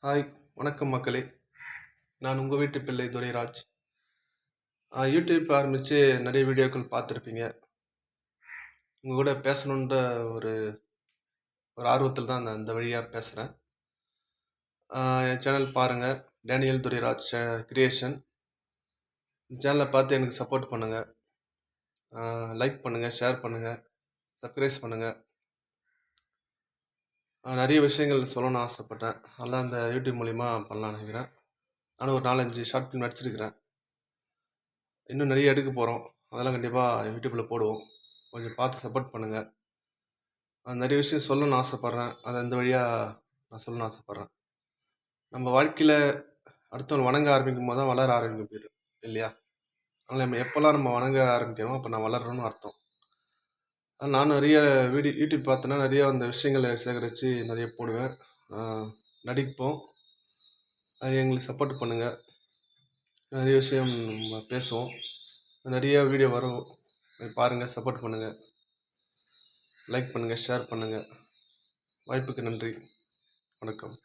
Hi, வணக்கம் மக்களே. நான் உங்கள் வீட்டு பிள்ளை துரைராஜ். யூடியூப் ஆரம்பித்து நிறைய வீடியோக்கள் பார்த்துருப்பீங்க. உங்கள் கூட பேசணுன்ற ஒரு ஒரு ஆர்வத்தில் தான் நான் இந்த வழியாக பேசுகிறேன். என் சேனல் பாருங்கள், டேனியல் துரைராஜ் கிரியேஷன். இந்த சேனலை பார்த்து எனக்கு சப்போர்ட் பண்ணுங்கள். லைக் பண்ணுங்கள், ஷேர் பண்ணுங்கள், சப்ஸ்கிரைப் பண்ணுங்கள். நிறைய விஷயங்கள் சொல்லணும்னு ஆசைப்பட்டேன். அதெல்லாம் இந்த யூடியூப் மூலிமா பண்ணலான்னு நினைக்கிறேன். நானும் ஒரு 4-5 ஷார்ட் ஃபிலிம் நடிச்சிருக்கிறேன். இன்னும் நிறைய எடுக்க போகிறோம். அதெல்லாம் கண்டிப்பாக யூடியூப்பில் போடுவோம். கொஞ்சம் பார்த்து சப்போர்ட் பண்ணுங்கள். நிறைய விஷயம் சொல்லணும்னு ஆசைப்பட்றேன். அதை இந்த வழியாக நான் சொல்லணும்னு ஆசைப்பட்றேன். நம்ம வாழ்க்கையில் அடுத்தவங்க வணங்க ஆரம்பிக்கும் போது தான் வளர ஆரம்பிக்கும் இல்லையா? அதனால் நம்ம எப்போல்லாம் நம்ம வணங்க ஆரம்பிக்கிறோமோ அப்போ நான் வளர்றோன்னு அர்த்தம். நான் நிறைய யூடியூப் பார்த்தேன்னா நிறைய அந்த விஷயங்களை சேகரித்து நிறைய போடுவேன். நடிப்போம். அது எங்களுக்கு சப்போர்ட் பண்ணுங்கள். நிறைய விஷயம் நம்ம பேசுவோம். நிறைய வீடியோ வரும். பாருங்கள், சப்போர்ட் பண்ணுங்கள், லைக் பண்ணுங்கள், ஷேர் பண்ணுங்கள். வாய்ப்புக்கு நன்றி. வணக்கம்.